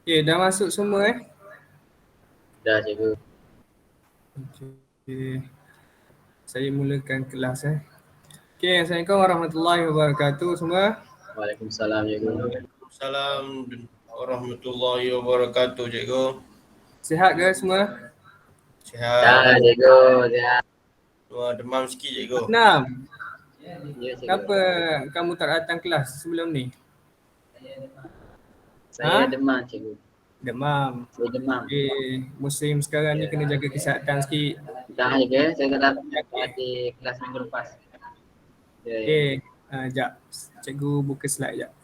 Okay, dah masuk semua Dah cikgu. Okay. Saya mulakan kelas Okay, Assalamualaikum warahmatullahi wabarakatuh semua. Waalaikumsalam cikgu. Waalaikumsalam warahmatullahi wabarakatuh cikgu. Sihat ke semua? Sihat. Dah cikgu, sihat. Wah, demam sikit cikgu. Enam. Ya cikgu. Kenapa kamu tak datang kelas sebelum ni? Saya Ha? demam cikgu. Demam. Saya demam. Okay, musim sekarang ni kena jaga kesihatan sikit. Dah cikgu, saya telah di kelas minggu lepas. Okay, sekejap. Cikgu buka slide sekejap.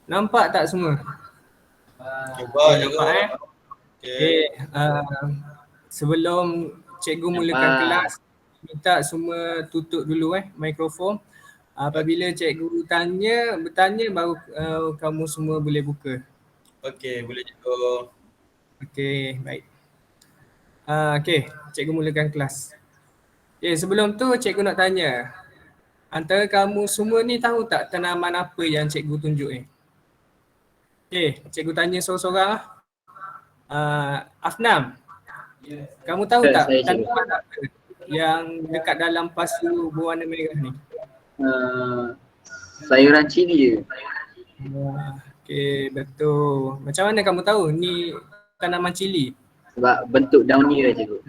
Nampak tak semua? Cuba cikgu. Nampak Okay. Okay, sebelum cikgu mulakan kelas, minta semua tutup dulu mikrofon. Apabila cikgu bertanya baru kamu semua boleh buka. Okay, boleh cikgu. Okay, baik. Okay, cikgu mulakan kelas. Okay, sebelum tu cikgu nak tanya. Antara kamu semua ni tahu tak tanaman apa yang cikgu tunjuk ni? Okay, cikgu tanya seorang-seorang lah. Afnam, kamu tahu tak Saya cikgu. tanaman apa yang dekat dalam pasu berwarna merah ni? Sayuran cili je. Okay, betul. Macam mana kamu tahu ni tanaman cili? Sebab bentuk daun dia cikgu.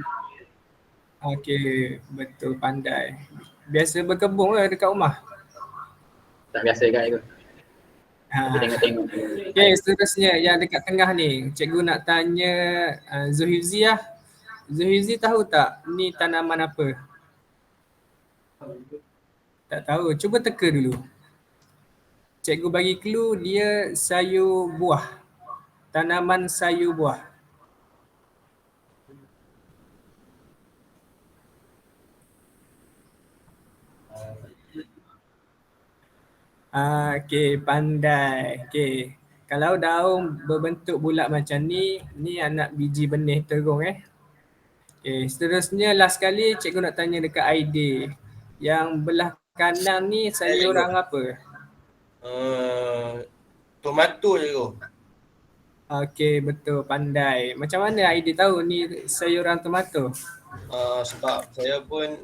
Okay, betul, pandai. Biasa berkebun ke dekat rumah? Tak biasa kan cikgu. Tapi tengok-tengok. Okay, seterusnya yang dekat tengah ni, cikgu nak tanya Zuhifzi lah. Zuhifzi tahu tak ni tanaman apa? Tak tahu, cuba teka dulu. Cikgu bagi clue, dia sayur buah. Tanaman sayur buah. Okay, pandai. Okay, kalau daun berbentuk bulat macam ni anak biji benih terung Okay, seterusnya last kali cikgu nak tanya dekat Aidil. Yang belah kanan ni sayuran apa? Tomato cikgu. Okay, betul, pandai. Macam mana Aidil tahu ni sayuran tomato? Sebab saya pun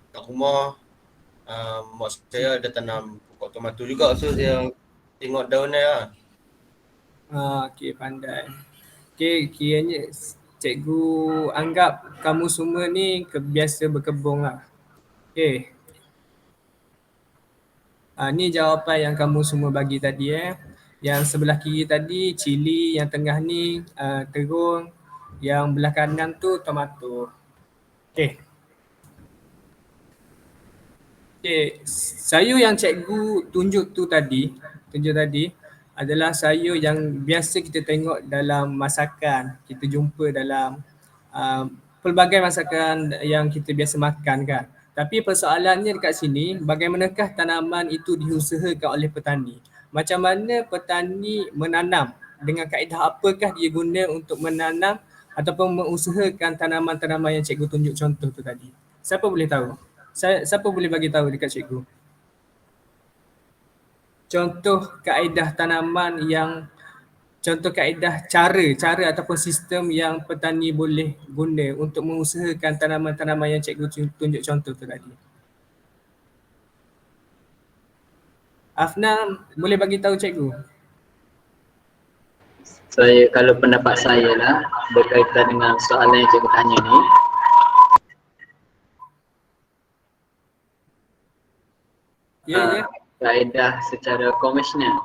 kat rumah mak saya ada tanam pokok tomato juga, so saya tengok daun dia lah. Okay, pandai. Okay, kiranya cikgu anggap kamu semua ni biasa berkebun lah. Okay. Ni jawapan yang kamu semua bagi tadi Yang sebelah kiri tadi cili, yang tengah ni terung, yang belah kanan tu tomato. Okay. Okay, sayur yang cikgu tunjuk tadi adalah sayur yang biasa kita tengok dalam masakan. Kita jumpa dalam pelbagai masakan yang kita biasa makan kan. Tapi persoalannya dekat sini, bagaimanakah tanaman itu diusahakan oleh petani? Macam mana petani menanam? Dengan kaedah apakah dia guna untuk menanam ataupun mengusahakan tanaman-tanaman yang cikgu tunjuk contoh tu tadi? Siapa boleh tahu? Siapa boleh bagi tahu dekat cikgu? Contoh kaedah tanaman yang contoh kaedah cara ataupun sistem yang petani boleh guna untuk mengusahakan tanaman-tanaman yang cikgu tunjuk contoh tu tadi. Afnam, boleh bagi tahu cikgu? Kalau pendapat saya lah berkaitan dengan soalan yang cikgu tanya ni, kaedah secara konvensional.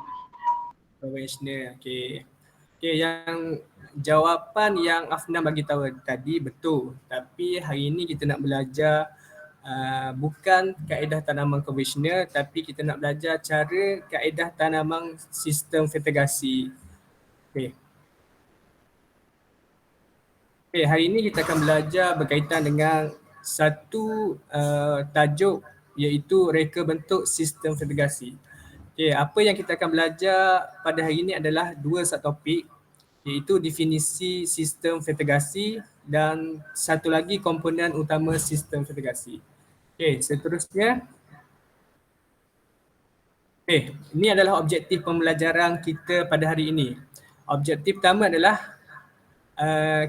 Okay. Okay, yang jawapan yang Afnam bagi tahu tadi betul. Tapi hari ini kita nak belajar bukan kaedah tanaman konvensional, tapi kita nak belajar cara kaedah tanaman sistem fertigasi. Okey. Okay, hari ini kita akan belajar berkaitan dengan satu tajuk iaitu reka bentuk sistem fertigasi. Okay, apa yang kita akan belajar pada hari ini adalah dua subtopik iaitu definisi sistem fertigasi dan satu lagi komponen utama sistem fertigasi. Okay, seterusnya. Okay, ini adalah objektif pembelajaran kita pada hari ini. Objektif pertama adalah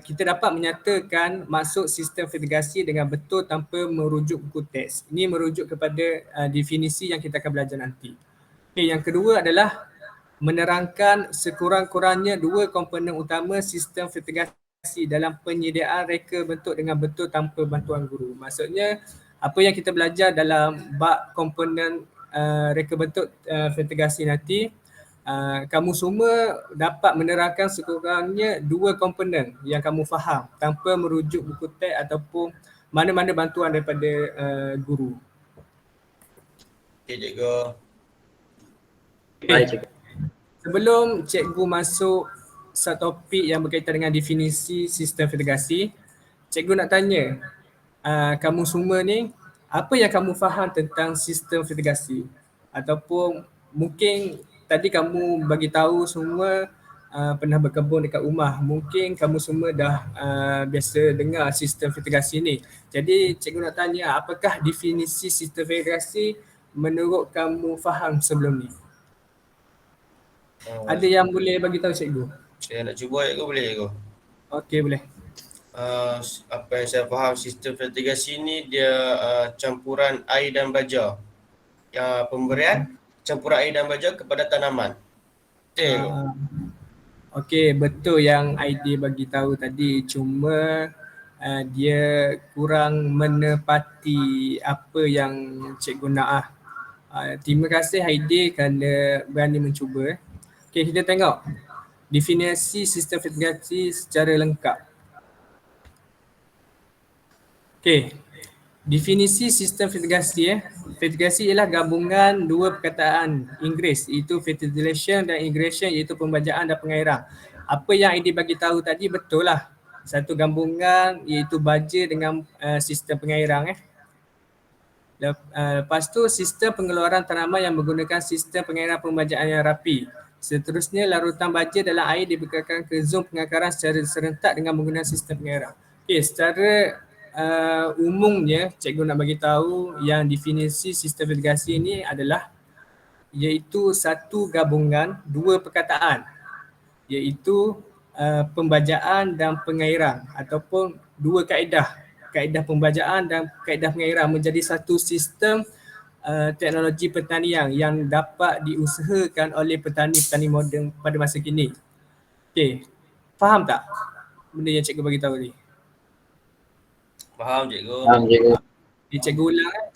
kita dapat menyatakan masuk sistem fertigasi dengan betul tanpa merujuk buku teks. Ini merujuk kepada definisi yang kita akan belajar nanti. Okay, yang kedua adalah menerangkan sekurang-kurangnya dua komponen utama sistem fertigasi dalam penyediaan reka bentuk dengan betul tanpa bantuan guru. Maksudnya apa yang kita belajar dalam bab komponen reka bentuk fertigasi nanti, kamu semua dapat menerangkan sekurang-kurangnya dua komponen yang kamu faham tanpa merujuk buku teks ataupun mana-mana bantuan daripada guru. Okey cikgu. Baik, cikgu. Sebelum cikgu masuk subtopik yang berkaitan dengan definisi sistem fertigasi, cikgu nak tanya kamu semua ni, apa yang kamu faham tentang sistem fertigasi? Ataupun mungkin tadi kamu bagi tahu semua pernah berkebun dekat rumah. Mungkin kamu semua dah biasa dengar sistem fertigasi ni. Jadi cikgu nak tanya, apakah definisi sistem fertigasi menurut kamu faham sebelum ni? Ada yang boleh bagi tahu cikgu? Saya nak cuba cikgu, boleh cikgu? Okey, boleh. Apa yang saya faham, sistem fertigasi ni dia campuran air dan baja. Pemberian campuran air dan baja kepada tanaman. Betul cikgu? Okey, betul yang ID bagi tahu tadi, cuma dia kurang menepati apa yang cikgu nak. Terima kasih ID kerana berani mencuba. Okey, kita tengok definisi sistem fertigasi secara lengkap. Okey, definisi sistem fertigasi fertigasi ialah gabungan dua perkataan Inggeris iaitu fertilization dan irrigation iaitu pembajaan dan pengairan. Apa yang ID bagi tahu tadi betul lah. Satu gabungan iaitu baja dengan sistem pengairan. Lepas tu sistem pengeluaran tanaman yang menggunakan sistem pengairan pembajaan yang rapi. Seterusnya larutan baja dalam air dibekalkan ke zon pengakaran secara serentak dengan menggunakan sistem pengairan. Okey, secara umumnya cikgu nak bagi tahu yang definisi sistem fertigasi ini adalah iaitu satu gabungan dua perkataan iaitu pembajaan dan pengairan ataupun dua kaedah pembajaan dan kaedah pengairan menjadi satu sistem teknologi pertanian yang dapat diusahakan oleh petani-petani moden pada masa kini. Okey, faham tak benda yang cikgu bagi tahu ni? Faham cikgu. Faham, cikgu.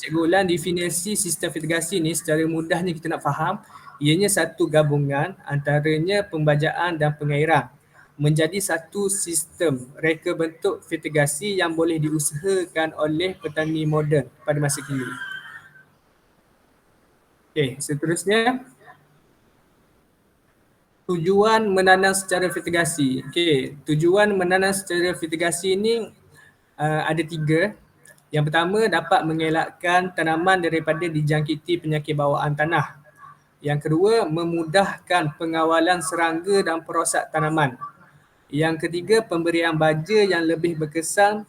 Cikgu ulang definisi sistem fertigasi ni secara mudahnya kita nak faham, ianya satu gabungan antaranya pembajaan dan pengairan menjadi satu sistem reka bentuk fertigasi yang boleh diusahakan oleh petani moden pada masa kini. Okey, seterusnya tujuan menanam secara fertigasi. Okey, tujuan menanam secara fertigasi ini ada tiga. Yang pertama, dapat mengelakkan tanaman daripada dijangkiti penyakit bawaan tanah. Yang kedua, memudahkan pengawalan serangga dan perosak tanaman. Yang ketiga, pemberian baja yang lebih berkesan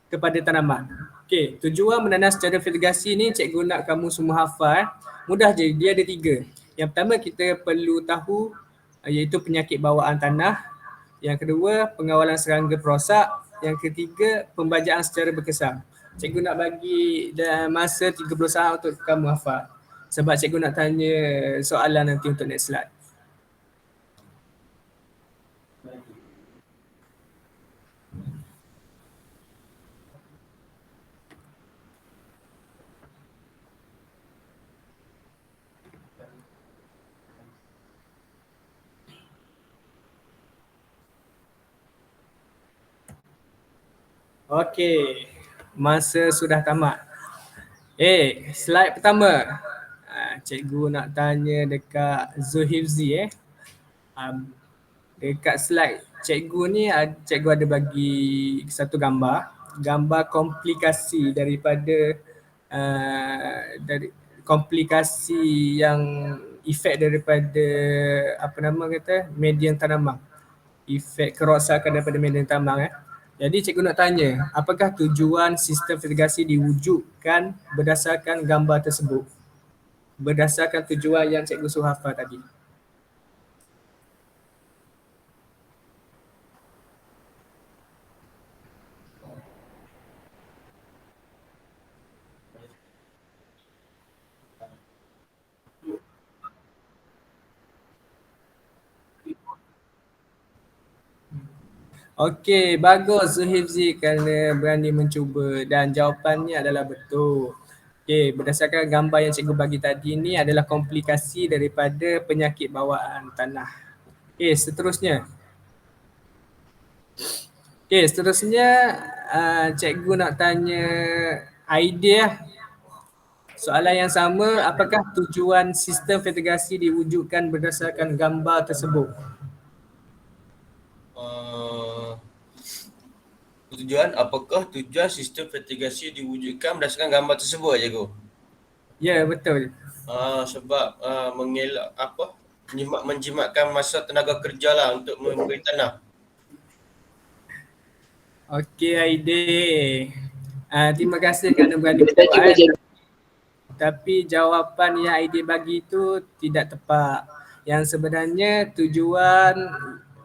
kepada tanaman. Okey, tujuan menanam secara fertigasi ni cikgu nak kamu semua hafal. Mudah je, dia ada tiga. Yang pertama, kita perlu tahu iaitu penyakit bawaan tanah. Yang kedua, pengawalan serangga perosak. Yang ketiga, pembajaan secara berkesan. Cikgu nak bagi masa 30 saat untuk kamu hafal. Sebab cikgu nak tanya soalan nanti untuk next slide. Okey, masa sudah tamat. Slide pertama. Cikgu nak tanya dekat Zulhifzi dekat slide cikgu ni cikgu ada bagi satu gambar. Gambar komplikasi daripada dari komplikasi yang efek daripada medium tanaman. Efek kerosakan daripada medium tanaman. Jadi cikgu nak tanya, apakah tujuan sistem fertigasi diwujudkan berdasarkan gambar tersebut? Berdasarkan tujuan yang cikgu suruh hafal tadi. Okey, bagus Zulhifzi kerana berani mencuba dan jawapannya adalah betul. Okey, berdasarkan gambar yang cikgu bagi tadi ni adalah komplikasi daripada penyakit bawaan tanah. Okey, seterusnya. Cikgu nak tanya idea. Soalan yang sama, apakah tujuan sistem fertigasi diwujudkan berdasarkan gambar tersebut? Apakah tujuan sistem fertigasi diwujudkan berdasarkan gambar tersebut, cikgu? Ya, betul. Sebab mengelak menjimatkan masa tenaga kerja lah untuk memberi tanah. Okey Aidil. Terima kasih kerana berani Kita cuba menjawab. cikgu. Tapi jawapan yang Aidil bagi itu tidak tepat. Yang sebenarnya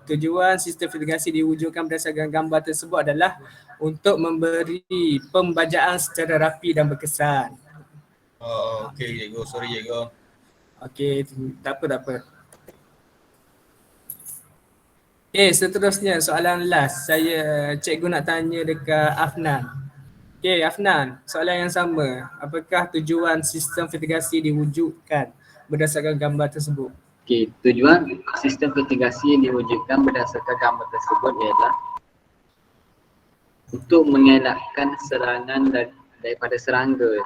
tujuan sistem fertigasi diwujudkan berdasarkan gambar tersebut adalah untuk memberi pembajaan secara rapi dan berkesan. Okey cikgu, sorry cikgu. Okey, tak apa. Seterusnya soalan last. Cikgu nak tanya dekat Afnan. Afnan, soalan yang sama. Apakah tujuan sistem fertigasi diwujudkan berdasarkan gambar tersebut? Okey, tujuan sistem fertigasi yang diwujudkan berdasarkan gambar tersebut ialah untuk mengelakkan serangan daripada serangga.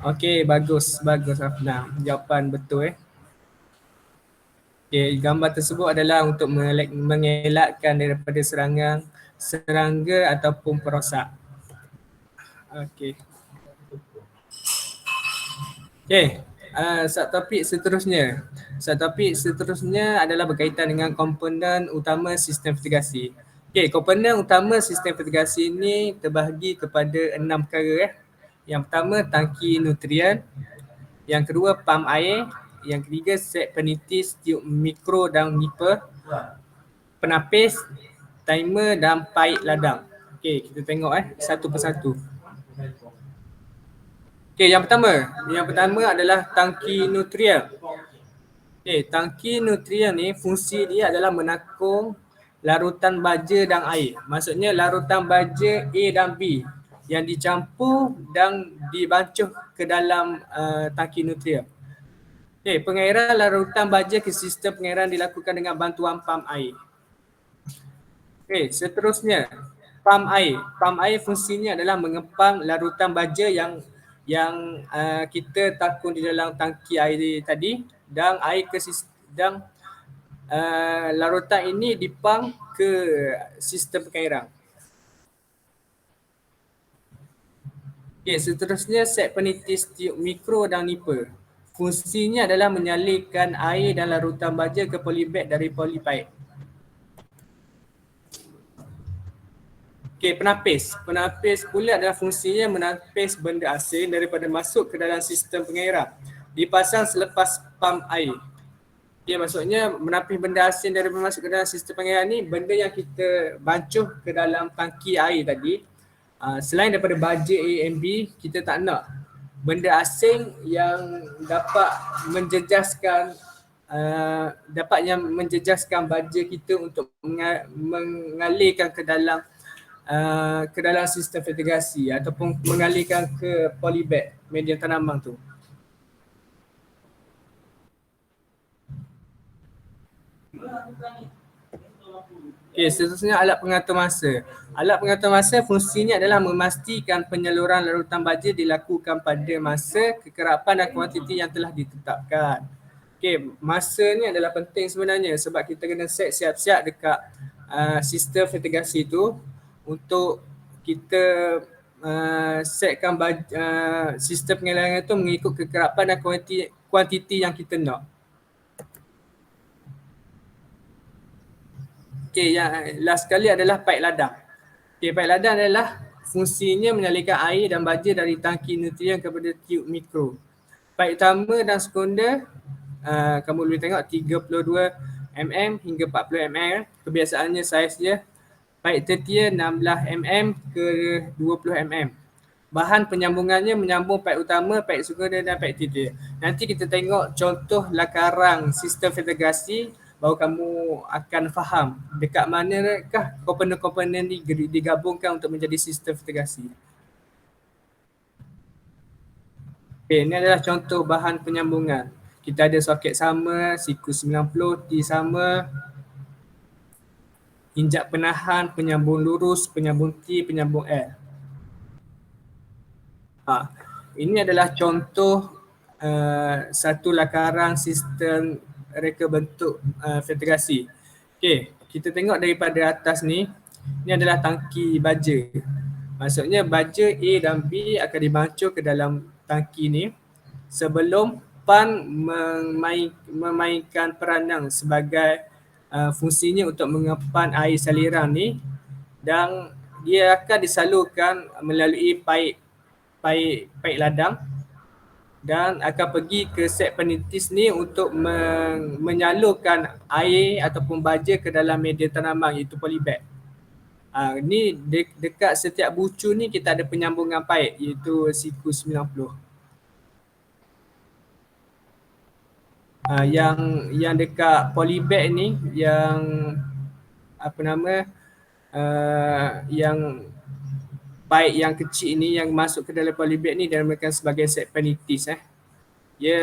Okey, bagus Afnan. Jawapan betul gambar tersebut adalah untuk mengelakkan daripada serangga ataupun perosak. Okey. Subtopik seterusnya adalah berkaitan dengan komponen utama sistem fertigasi. Komponen utama sistem fertigasi ini terbahagi kepada 6 perkara. Yang pertama, tangki nutrien. Yang kedua, pam air. Yang ketiga, set penitis, tiub mikro dan nipper. Penapis, timer dan paip ladang. Kita tengok satu persatu. Yang pertama adalah tangki nutrien. Tangki nutrien ni fungsi dia adalah menakung larutan baja dan air. Maksudnya larutan baja A dan B yang dicampur dan dibancuh ke dalam tangki nutrien. Pengairan larutan baja ke sistem pengairan dilakukan dengan bantuan pam air. Seterusnya, pam air. Pam air fungsinya adalah mengepam larutan baja yang kita takung di dalam tangki air tadi dan air ke sistem larutan ini dipam ke sistem pengairan. Seterusnya, set penitis, tiub mikro dan nipper. Fungsinya adalah menyalurkan air dan larutan baja ke polybag dari polypipe. Penapis. Penapis pula adalah fungsinya menapis benda asing daripada masuk ke dalam sistem pengairan. Dipasang selepas pam air. Maksudnya menapis benda asing daripada masuk ke dalam sistem pengairan ni, benda yang kita bancuh ke dalam tangki air tadi, selain daripada baja A and B, kita tak nak benda asing yang dapat menjejaskan baja kita untuk mengalirkan ke dalam sistem fertigasi ataupun mengalirkan ke polybag media tanaman tu. Okey, seterusnya alat pengatur masa. Alat pengatur masa fungsinya adalah memastikan penyaluran larutan baja dilakukan pada masa, kekerapan dan kuantiti yang telah ditetapkan. Okey, masa ni adalah penting sebenarnya sebab kita kena set siap-siap dekat sistem vertigasi tu untuk kita setkan sistem pengaliran tu mengikut kekerapan dan kuantiti yang kita nak. Okey, yang last sekali adalah paip ladang. Okey, paip ladang adalah fungsinya menyalurkan air dan baja dari tangki nutrien kepada tiub mikro. Paip utama dan sekunder kamu boleh tengok 32 mm hingga 40 mm. Kebiasaannya saiz dia. Paip tertier 16 mm ke 20 mm. Bahan penyambungannya menyambung paip utama, paip sekunder dan paip tertier. Nanti kita tengok contoh lakaran sistem vertigasi baru kamu akan faham dekat manakah komponen-komponen ni digabungkan untuk menjadi sistem vertigasi. Okay, ini adalah contoh bahan penyambungan. Kita ada soket sama, siku 90, T sama, injak penahan, penyambung lurus, penyambung T, penyambung L. Ini adalah contoh satu lakaran sistem reka bentuk vertigasi. Okey, kita tengok daripada atas ni, ni adalah tangki baja. Maksudnya baja A dan B akan dibancur ke dalam tangki ni sebelum pan memainkan peranan sebagai fungsinya untuk mengepan air saliran ni dan dia akan disalurkan melalui paip ladang dan akan pergi ke set penitis ni untuk menyalurkan air ataupun baja ke dalam media tanaman iaitu polybag. Ni dekat setiap bucu ni kita ada penyambungan paip iaitu siku 90. Yang dekat polybag ni yang apa nama yang paip yang kecil ni yang masuk ke dalam polybag ni dinamakan sebagai set penitis. Ya,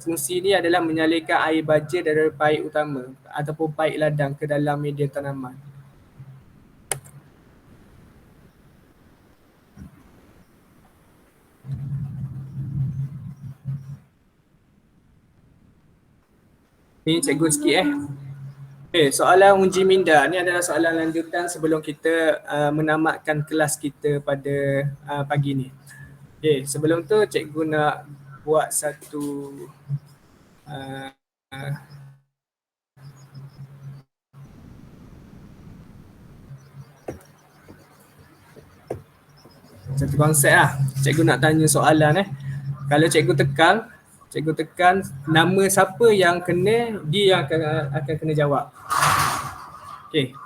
fungsi ni adalah menyalurkan air baja dari paip utama ataupun paip ladang ke dalam media tanaman. Ini cikgu sikit Okay, soalan uji minda ni adalah soalan lanjutan sebelum kita menamatkan kelas kita pada pagi ni. Okay, sebelum tu cikgu nak buat satu satu konsep lah. Cikgu nak tanya soalan Kalau cikgu tekan nama siapa yang kena, dia yang akan kena jawab. Okey.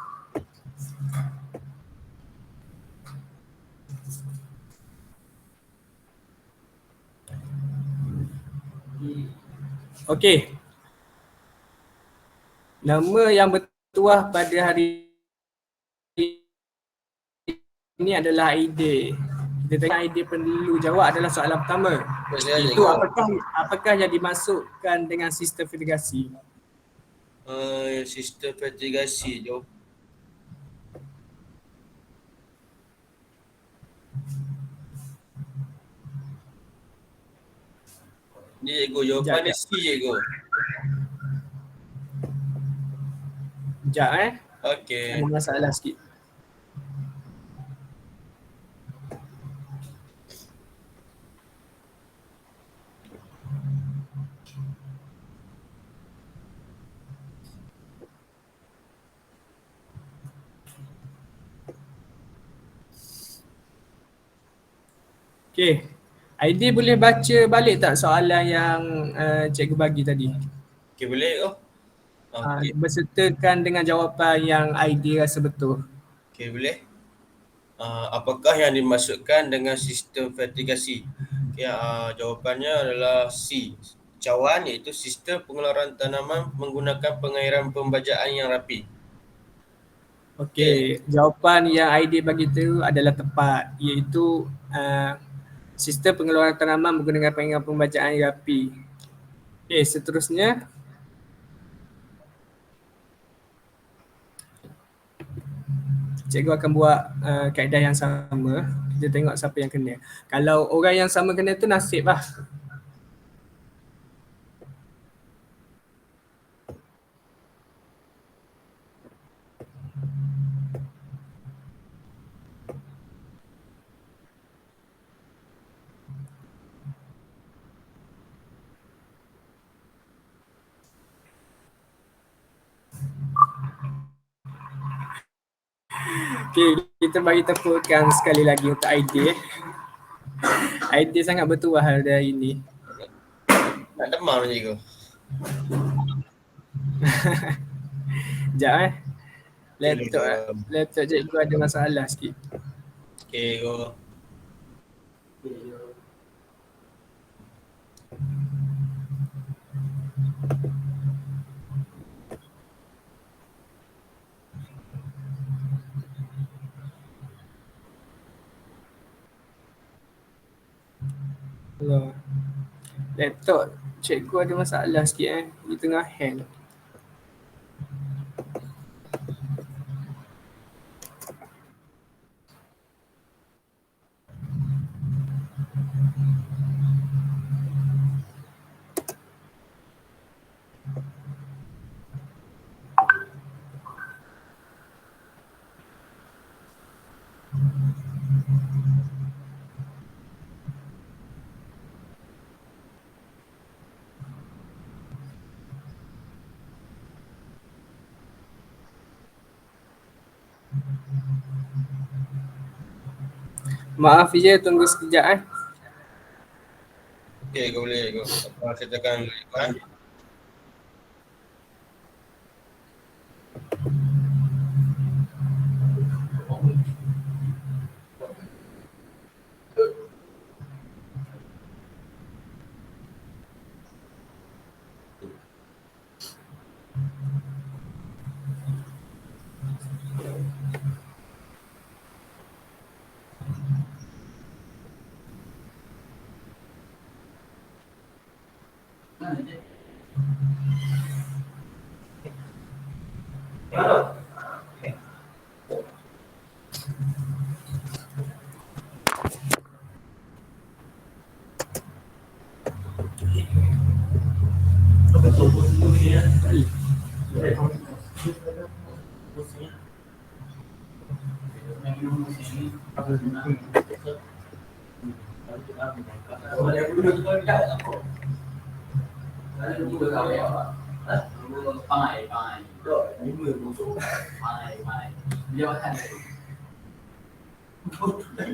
Okey. Nama yang bertuah pada hari ini adalah Aidil. Kita tengok Aidil perlu jawab adalah soalan pertama. Itu apakah yang dimasukkan dengan sistem vertigasi? Sistem vertigasi jawab. Ni cikgu jawapan dia C cikgu. Sekejap Okey. Ada masalah sikit. Okey. Aidil boleh baca balik tak soalan yang cikgu bagi tadi? Okey, boleh ke? Okey. Bersertakan dengan jawapan yang Aidil rasa betul. Okey, boleh. Apakah yang dimasukkan dengan sistem vertigasi? Okey, jawapannya adalah C. Cawan iaitu sistem pengeluaran tanaman menggunakan pengairan pembajaan yang rapi. Okey, jawapan yang Aidil bagi tu adalah tepat iaitu sistem pengeluaran tanaman menggunakan pengairan pembajaan yang rapi. Okey, seterusnya cikgu akan buat kaedah yang sama. Kita tengok siapa yang kena. Kalau orang yang sama kena tu nasib lah. Okay, kita bagi tepukan sekali lagi untuk Aidil. Aidil sangat bertuah hari ini. Nak demam cikgu. Sekejap Laptop cikgu ada masalah sikit. Okay, cikgu. Allah. Laptop cikgu ada masalah sikit di tengah hang. Maaf je, tunggu sekejap Okay, cikgu boleh cikgu. Apa saya tekan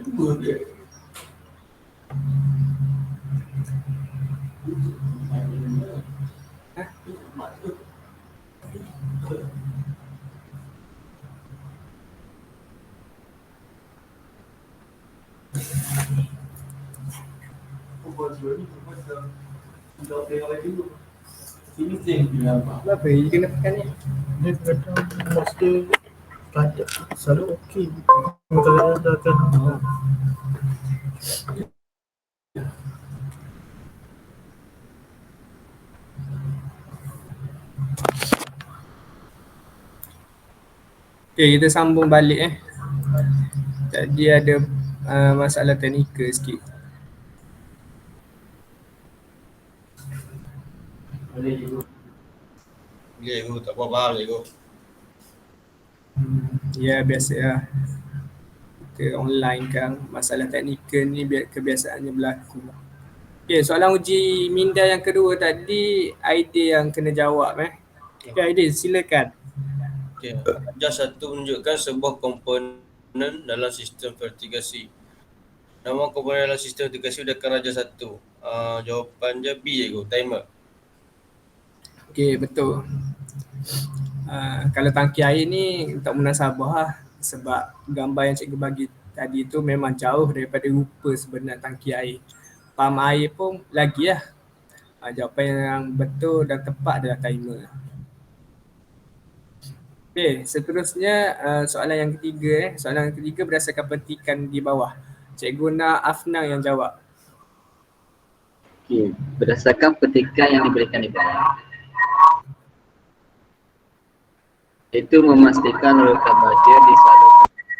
dulu cikgu. Kenapa? You kena tekan ni. Dia kadang masa tak selalu okey. Kalau dah akan Okay, kita sambung balik Tadi ada masalah teknikal sikit. Boleh cikgu, tak apa-apa cikgu. Ya, biasa lah. Kita online kan, masalah teknikal ni kebiasaannya berlaku. Okay, soalan uji minda yang kedua tadi Aidil yang kena jawab Okay, Aidil silakan. Okay. Ajar 1 menunjukkan sebuah komponen dalam sistem vertigasi. Nama komponen dalam sistem vertigasi berdasarkan ajar 1. Jawapan dia B cikgu, timer. Okay, betul. Kalau tangki air ni untuk munasabah lah. Sebab gambar yang cikgu bagi tadi tu memang jauh daripada rupa sebenar tangki air. Pam air pun lagi lah. Jawapan yang betul dan tepat adalah timer. Okay, seterusnya soalan yang ketiga Soalan yang ketiga berdasarkan petikan di bawah. Cikgu nak Afna yang jawab. Okay. Berdasarkan petikan yang diberikan di bawah, itu memastikan roda baja disalurkan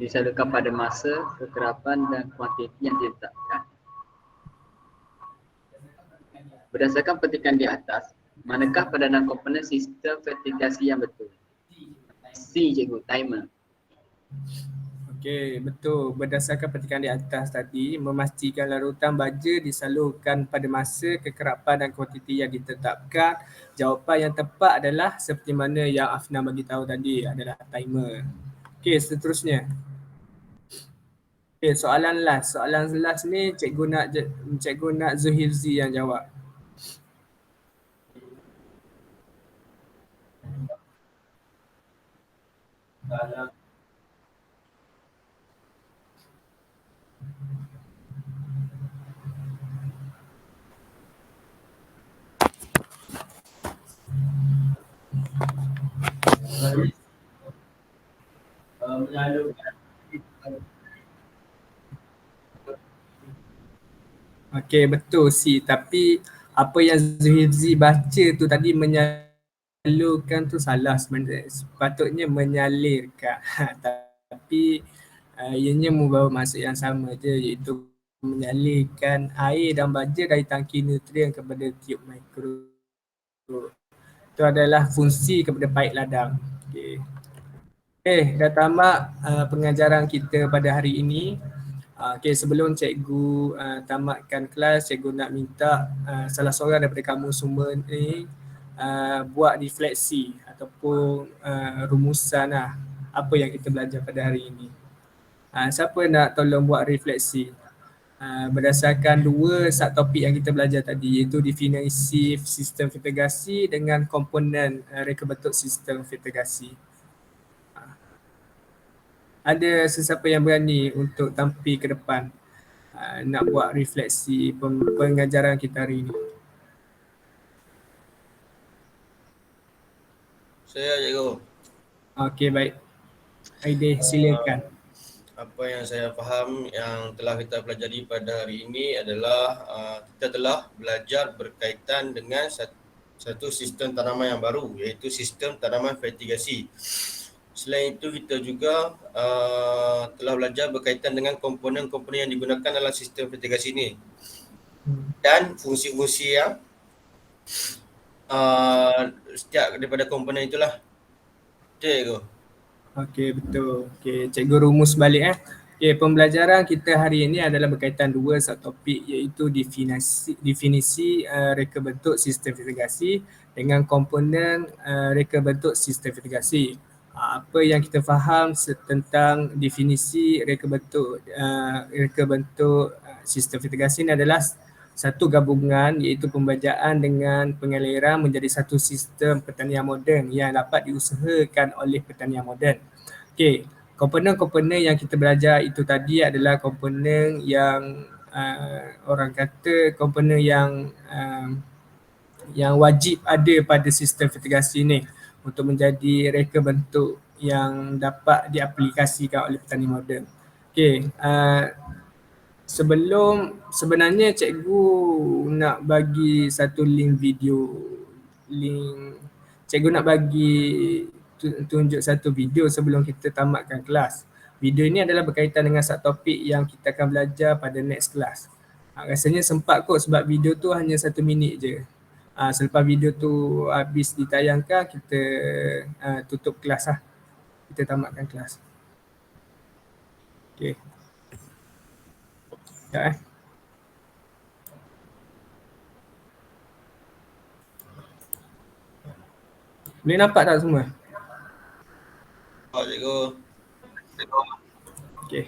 disalurkan pada masa, kekerapan dan kuantiti yang ditetapkan. Berdasarkan petikan di atas, manakah peranan komponen sistem verifikasi yang betul? C, cikgu, timer. Okey, betul. Berdasarkan petikan di atas tadi, memastikan larutan baja disalurkan pada masa, kekerapan dan kuantiti yang ditetapkan. Jawapan yang tepat adalah seperti mana yang Afnan bagi tahu tadi, adalah timer. Okey, seterusnya. Okey, soalan last. Soalan last ni cikgu nak Zuhilzi yang jawab. Okey, betul si. Tapi apa yang Zuhilzi baca tu tadi menyalurkan tu salah sebenarnya. Sepatutnya menyalirkan. Tapi ianya membawa maksud yang sama je, iaitu menyalirkan air dan baja dari tangki nutrien kepada tiub mikro. Itu adalah fungsi kepada paip ladang. Okey. Dah tamat pengajaran kita pada hari ini. Okey, sebelum cikgu tamatkan kelas, cikgu nak minta salah seorang daripada kamu semua ni buat refleksi ataupun rumusan lah apa yang kita belajar pada hari ini. Siapa nak tolong buat refleksi berdasarkan dua subtopik yang kita belajar tadi, iaitu definisi sistem vertigasi dengan komponen reka bentuk sistem vertigasi. Ada sesiapa yang berani untuk tampil ke depan nak buat refleksi pengajaran kita hari ini? Saya cikgu. Okey, baik. Aideh, silakan. Apa yang saya faham yang telah kita pelajari pada hari ini adalah kita telah belajar berkaitan dengan satu sistem tanaman yang baru, iaitu sistem tanaman vertigasi. Selain itu kita juga telah belajar berkaitan dengan komponen-komponen yang digunakan dalam sistem vertigasi ini dan fungsi-fungsi yang setiap daripada komponen itulah. Cikgu. Okey, betul. Okey, cikgu rumus balik Okey, pembelajaran kita hari ini adalah berkaitan dua subtopik, iaitu definisi reka bentuk sistem vertigasi dengan komponen reka bentuk sistem vertigasi. Apa yang kita faham tentang definisi reka bentuk sistem vertigasi ini adalah satu gabungan, iaitu pembajaan dengan pengaliran menjadi satu sistem pertanian moden yang dapat diusahakan oleh pertanian moden. Okey, komponen-komponen yang kita belajar itu tadi adalah komponen yang orang kata komponen yang wajib ada pada sistem vertigasi ini untuk menjadi reka bentuk yang dapat diaplikasikan oleh petani moden. Okey, sebenarnya cikgu nak bagi satu link video. Cikgu nak bagi tunjuk satu video sebelum kita tamatkan kelas. Video ini adalah berkaitan dengan subtopik yang kita akan belajar pada next class. Rasanya sempat kot sebab video tu hanya 1 minit je. Selepas video tu habis ditayangkan, kita tutup kelas lah. Kita tamatkan kelas. Okay. Sekejap Boleh nampak tak semua? Cikgu. Okay.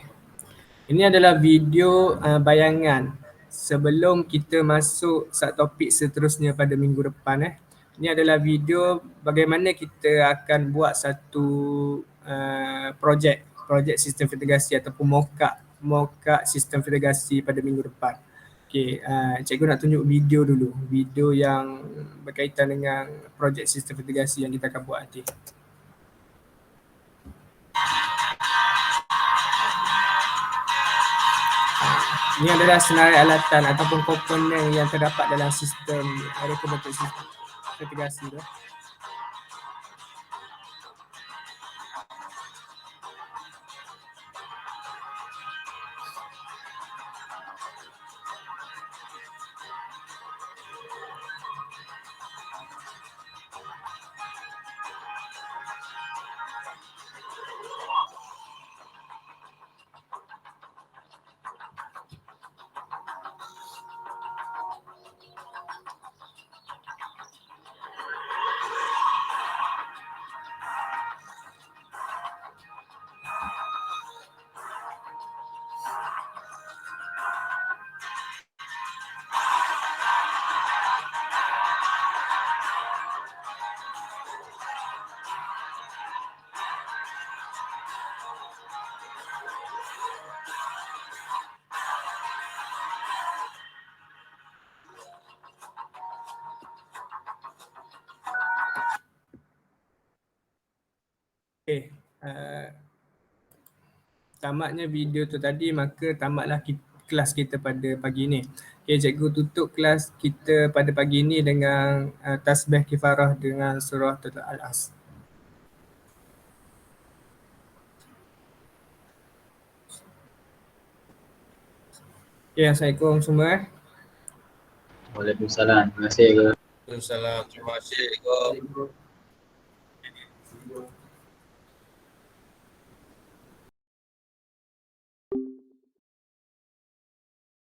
Ini adalah video bayangan sebelum kita masuk subtopik seterusnya pada minggu depan. Ini adalah video bagaimana kita akan buat satu projek sistem vertigasi ataupun mock-up sistem vertigasi pada minggu depan. Okay, cikgu nak tunjuk video dulu. Video yang berkaitan dengan projek sistem vertigasi yang kita akan buat nanti. Ini adalah senarai alatan ataupun komponen yang terdapat dalam sistem reka bentuk sistem vertigasi tu. Okay. Tamatnya video tu tadi, maka tamatlah kelas kita pada pagi ni. Okay, cikgu tutup kelas kita pada pagi ni dengan tasbih kifarah dengan surah Al-As. Okay, Assalamualaikum semua. Waalaikumsalam. Terima kasih. Waalaikumsalam. Terima kasih.